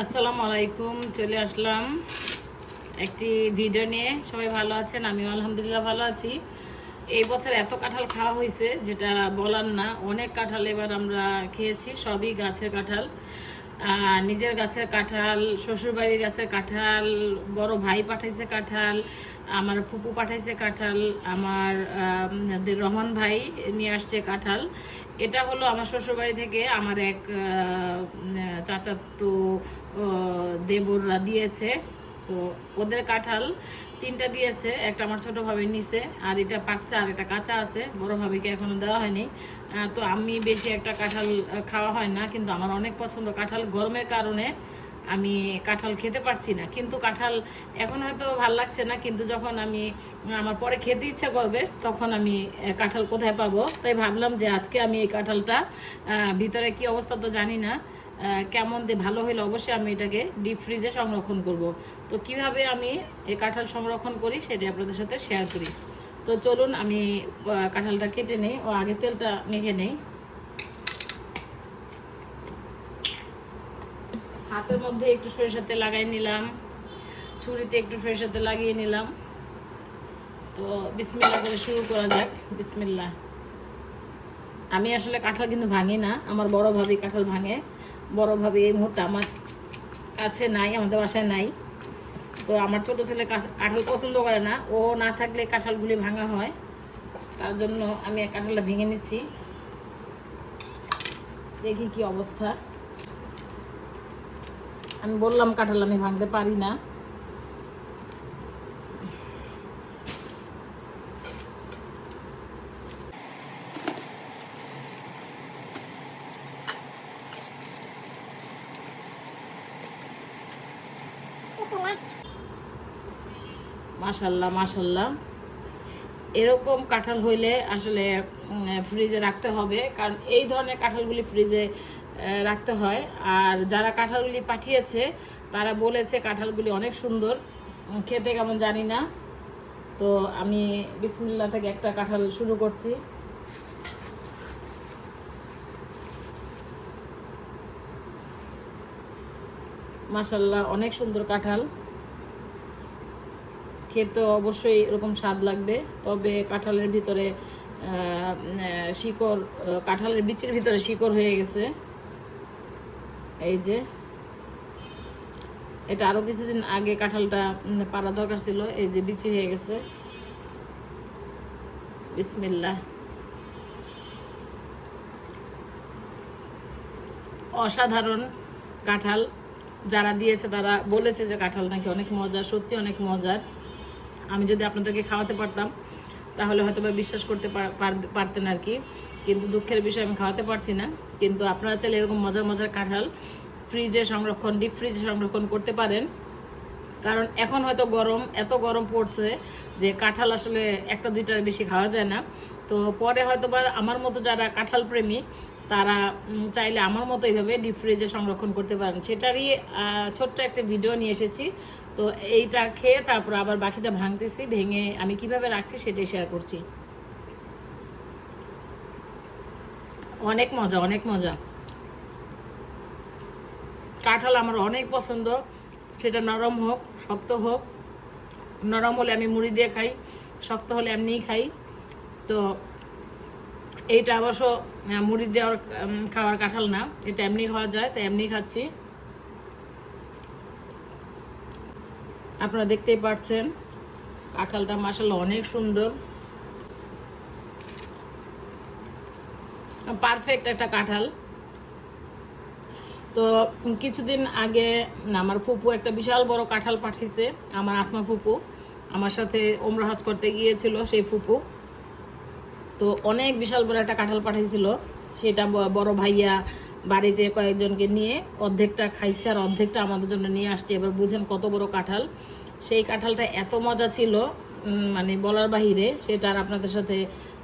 আসসালামু আলাইকুম। চলে আসলাম একটি ভিডিও নিয়ে। সবাই ভালো আছেন? আমিও আলহামদুলিল্লাহ ভালো আছি। এই বছর এত কাঁঠাল খাওয়া হয়েছে যেটা বলার না। অনেক কাঁঠাল এবার আমরা খেয়েছি, সবই গাছের কাঁঠাল। নিজের গাছের কাঁঠাল, শ্বশুরবাড়ির গাছের কাঁঠাল, বড় ভাই পাঠাইছে কাঁঠাল, আমার ফুপু পাঠাইছে কাঁঠাল, আমার রহমান ভাই নিয়ে আসছে কাঁঠাল। এটা হলো আমার শ্বশুরবাড়ি থেকে আমার এক চাচাতো দেবররা দিয়েছে। তো ওদের কাঁঠাল তিনটা দিয়েছে, একটা আমার ছোটো ভাবি নিছে, আর এটা পাকছে, আর এটা কাঁচা আছে, বড় ভাবিকে এখনো দেওয়া হয়নি। তো আমি বেশি একটা কাঁঠাল খাওয়া হয় না, কিন্তু আমার অনেক পছন্দ কাঁঠাল। গরমের কারণে আমি কাঁঠাল খেতে পারছি না, কিন্তু কাঁঠাল এখন হয়তো ভাল লাগছে না, কিন্তু যখন আমি আমার পরে খেতে ইচ্ছা করবে তখন আমি কাঁঠাল কোথায় পাবো, তাই ভাবলাম যে আজকে আমি এই কাঁঠালটা ভিতরে কি অবস্থা তো জানি না, কেমন দিয়ে ভালো হলে অবশ্যই আমি এটাকে ডিপ ফ্রিজে সংরক্ষণ করব। তো কিভাবে আমি এই কাঁঠাল সংরক্ষণ করি সেটা আপনাদের সাথে শেয়ার করি। তো চলুন আমি কাঁঠালটা কেটে নিই, ও আগে তেলটা মেখে নেই। হাতের মধ্যে একটু সরিষার তেল লাগাই নিলাম, ছুরিতে একটু সরিষার তেল লাগিয়ে নিলাম। তো বিসমিল্লাহ করে শুরু করা যাক। বিসমিল্লাহ। আমি আসলে কাঁঠাল কিন্তু ভাঙি না, আমার বড় ভাবি কাঁঠাল ভাঙে। বড় ভাবি এই মুহূর্তে আমার কাছে নাই, আমাদের বাসায় নাই। তো আমার ছোটো ছেলে কাঁঠাল পছন্দ করে না, ও না থাকলে কাঁঠালগুলি ভাঙা হয়, তার জন্য আমি কাঁঠালটা ভেঙে নিচ্ছি। দেখি কি অবস্থা। আমি বললাম কাঁঠাল আমি ভাঙতে পারি না। মাশাল্লাহ মাশাল্লাহ, এরকম কাঁঠাল হইলে আসলে ফ্রিজে রাখতে হবে, কারণ এই ধরনের কাঁঠালগুলি ফ্রিজে রাখতে হয়। আর যারা কাঁঠালগুলি পাঠিয়েছে তারা বলেছে কাঁঠালগুলি অনেক সুন্দর, খেতে কেমন জানি না। তো আমি বিসমিল্লাহ থেকে একটা কাঁঠাল শুরু করছি। মাশাল্লাহ, অনেক সুন্দর কাঁঠাল, খেতে অবশ্যই এরকম স্বাদ লাগবে। তবে কাঁঠালের ভিতরে শিকড়, কাঁঠালের বীজের ভিতরে শিকড় হয়ে গেছে। এই যে এটা আরও কিছুদিন আগে কাঁঠালটা পাড়া দরকার ছিল, এই যে বিচি হয়ে গেছে। বিসমিল্লাহ। অসাধারণ কাঁঠাল। যারা দিয়েছে তারা বলেছে যে কাঁঠাল নাকি অনেক মজার, সত্যি অনেক মজার। আমি যদি আপনাদেরকে খাওয়াতে পারতাম তাহলে হয়তো বা বিশ্বাস করতে পারতেন আর কি, কিন্তু দুঃখের বিষয় আমি খাওয়াতে পারছি না। কিন্তু আপনারা চাইলে এরকম মজার মজার কাঁঠাল ফ্রিজে সংরক্ষণ, ডিপ ফ্রিজে সংরক্ষণ করতে পারেন। কারণ এখন হয়তো গরম, এত গরম পড়ছে যে কাঁঠাল আসলে একটা দুইটার বেশি খাওয়া যায় না। তো পরে হয়তো বা আমার মতো যারা কাঁঠাল প্রেমী তারা চাইলে আমার মতো এইভাবে ডিপ ফ্রিজে সংরক্ষণ করতে পারেন। সেটারই ছোট্ট একটা ভিডিও নিয়ে এসেছি। তো এইটা খেয়ে তারপর আবার বাকিটা ভাঙতেছি, ভেঙে আমি কিভাবে রাখছি সেটাই শেয়ার করছি। অনেক মজা, অনেক মজা। কাঁঠাল আমার অনেক পছন্দ, সেটা নরম হোক শক্ত হোক। নরম হলে আমি মুড়ি দিয়ে খাই, শক্ত হলে এমনিই খাই। তো এইটা অবশ্য মুড়ি দেওয়ার খাওয়ার কাঁঠাল না, এটা এমনি খাওয়া যায়, তাই এমনি খাচ্ছি। আপনারা দেখতেই পাচ্ছেন কাঁঠালটা মাশাআল্লাহ অনেক সুন্দর, পারফেক্ট একটা কাঁঠাল। তো কিছুদিন আগে আমার ফুপু একটা বিশাল বড় কাঁঠাল পাঠিয়েছে, আমার আসমা ফুপু আমার সাথে ওমরা হজ করতে গিয়েছিল সেই ফুপু। তো অনেক বিশাল বড় একটা কাঁঠাল পাঠিয়েছিল, সেটা বড় ভাইয়া বাড়িতে কয়েকজনকে নিয়ে অর্ধেকটা খাইছে আর অর্ধেকটা আমাদের জন্য নিয়ে আসছে। এবার বুঝেন কত বড় কাঁঠাল। সেই কাঁঠালটা এত মজা ছিল মানে বলার বাহিরে, সেটা আর আপনাদের সাথে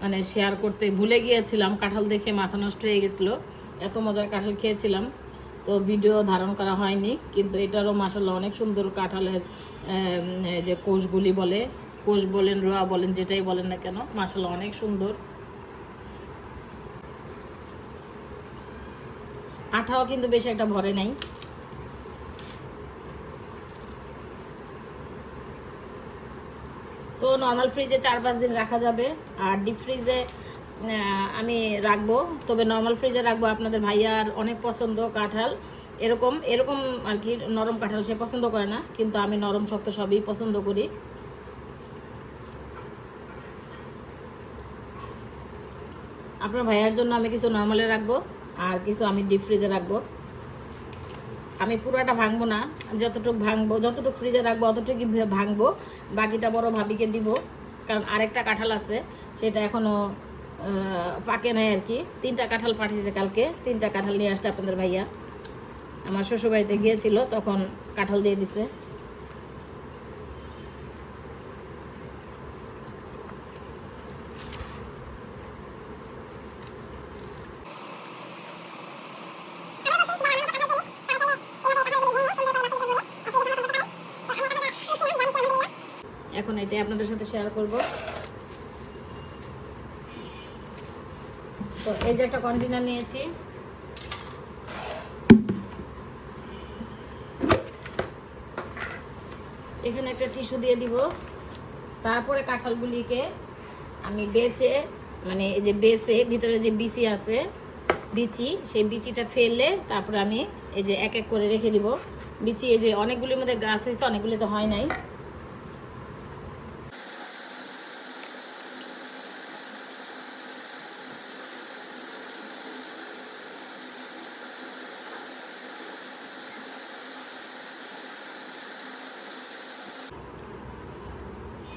মানে শেয়ার করতে ভুলে গিয়েছিলাম। কাঁঠাল দেখে মাথা নষ্ট হয়ে গেছিলো, এত মজার কাঁঠাল খেয়েছিলাম। তো ভিডিও ধারণ করা হয়নি, কিন্তু এটারও মাশাআল্লাহ অনেক সুন্দর। কাঁঠালের যে কোষগুলি বলে, কোষ বলেন রোয়া বলেন যেটাই বলেন না কেন, মাশাআল্লাহ অনেক সুন্দর। আঠাও কিন্তু বেশি একটা ভরে নাই। তো নর্মাল ফ্রিজে 4-5 দিন রাখা যাবে, আর ডিপ ফ্রিজে আমি রাখবো, তবে নর্মাল ফ্রিজে রাখবো। আপনাদের ভাইয়ার অনেক পছন্দ কাঁঠাল, এরকম এরকম আর কি নরম কাঁঠাল সে পছন্দ করে না, কিন্তু আমি নরম শক্ত সবই পছন্দ করি। আপনার ভাইয়ার জন্য আমি কিছু নর্মালে রাখবো আর কিছু আমি ডিপ ফ্রিজে রাখবো। আমি পুরোটা ভাঙবো না, যতটুকু ভাঙবো, যতটুকু ফ্রিজে রাখবো অতটুকু ভাঙবো, বাকিটা বড় ভাবিকে দিব। কারণ আরেকটা কাঁঠাল আছে, সেটা এখনও পাকে নাই আর কি। 3টা কাঁঠাল পাঠিয়েছে কালকে, 3টা কাঁঠাল নিয়ে আসছে আপনাদের ভাইয়া। আমার শ্বশুরবাড়িতে গিয়েছিল, তখন কাঁঠাল দিয়ে দিছে। এখন এটাই আপনাদের সাথে শেয়ার করব। তো এই যে একটা কন্টেনার নিয়েছি, এখানে একটা টিস্যু দিয়ে দিব। তারপরে কাঁঠালগুলিকে আমি বেচে, মানে এই যে বেছে ভিতরে যে বিচি আছে, সেই বিচিটা ফেললে তারপরে আমি এই যে এক এক করে রেখে দিব। বিচি এই যে অনেকগুলির মধ্যে গাছ হয়েছে, অনেকগুলি তো হয় নাই।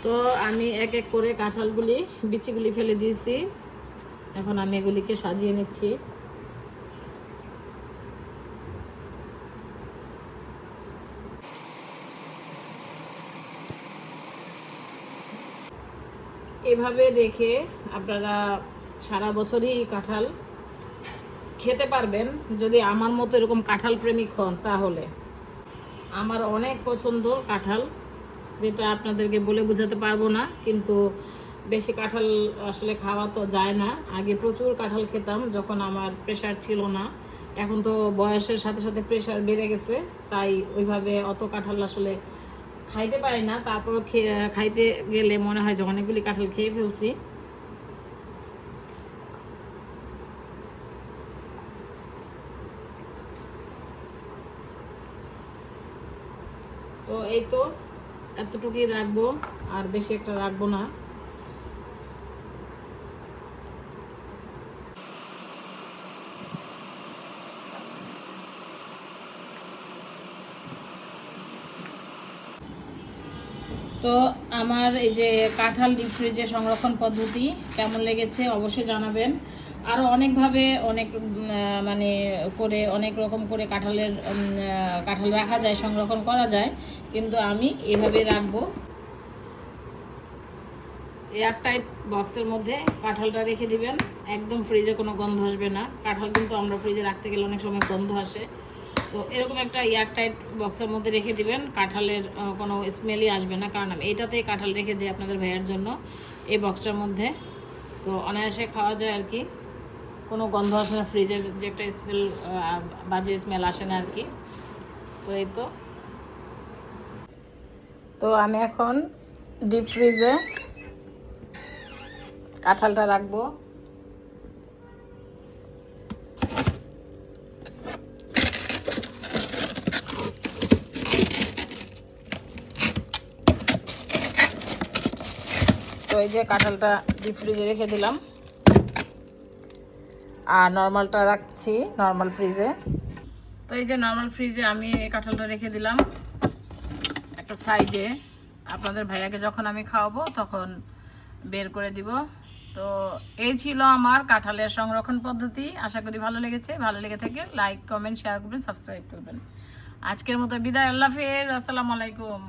তো আমি এক এক করে কাঁঠালগুলি বিচিগুলি ফেলে দিয়েছি, এখন আমি এগুলিকে সাজিয়ে নিচ্ছি। এভাবে রেখে আপনারা সারা বছরই কাঁঠাল খেতে পারবেন, যদি আমার মতো এরকম কাঁঠাল প্রেমিক হন। তাহলে আমার অনেক পছন্দ কাঁঠাল, যেটা আপনাদেরকে বলে বোঝাতে পারবো না। কিন্তু বেশি কাঁঠাল আসলে খাওয়া তো যায় না। আগে প্রচুর কাঁঠাল খেতাম যখন আমার প্রেশার ছিল না। এখন তো বয়সের সাথে সাথে প্রেশার বেড়ে গেছে, তাই ওইভাবে অত কাঁঠাল আসলে খাইতে পারি না। তারপর খাইতে গেলে মনে হয় যে অনেকগুলি কাঁঠাল খেয়ে ফেলছি। তো এই তো এতটুকুই রাখবো, আর বেশি একটা রাখবো না। তো আমার এই যে কাঁঠাল ডিপ ফ্রিজে সংরক্ষণ পদ্ধতি কেমন লেগেছে অবশ্যই জানাবেন। আরও অনেকভাবে মানে করে অনেক রকম করে কাঁঠাল রাখা যায়, সংরক্ষণ করা যায়, কিন্তু আমি এভাবে রাখবো। এয়ারটাইট বক্সের মধ্যে কাঁঠালটা রেখে দিবেন, একদম ফ্রিজে কোনো গন্ধ আসবে না। কাঁঠাল কিন্তু আমরা ফ্রিজে রাখতে গেলে অনেক সময় গন্ধ আসে, তো এরকম একটা এয়ারটাইট বক্সের মধ্যে রেখে দিবেন, কাঁঠালের কোনো স্মেলই আসবে না। কারণ আমি এইটাতেই কাঁঠাল রেখে দিই আপনাদের ভাইয়ের জন্য, এই বক্সটার মধ্যে। তো অনায়াসে খাওয়া যায় আর কি, কোনো গন্ধ আসে না, ফ্রিজের যে একটা স্মেল, বাজে স্মেল আসে না আর কি। তো এই তো আমি এখন ডিপ ফ্রিজে কাঁঠালটা রাখবো। তো এই যে কাঁঠালটা ডিপ ফ্রিজে রেখে দিলাম, আর নর্মালটা রাখছি নর্মাল ফ্রিজে। তো এই যে নর্মাল ফ্রিজে আমি এই কাঁঠালটা রেখে দিলাম একটা সাইডে। আপনাদের ভাইয়াকে যখন আমি খাওয়াবো তখন বের করে দিব। তো এই ছিল আমার কাঁঠালের সংরক্ষণ পদ্ধতি। আশা করি ভালো লেগেছে। ভালো লেগে থাকে লাইক, কমেন্ট, শেয়ার করবেন, সাবস্ক্রাইব করবেন। আজকের মতো বিদায়, আল্লাহ হাফেজ, আসসালামু আলাইকুম।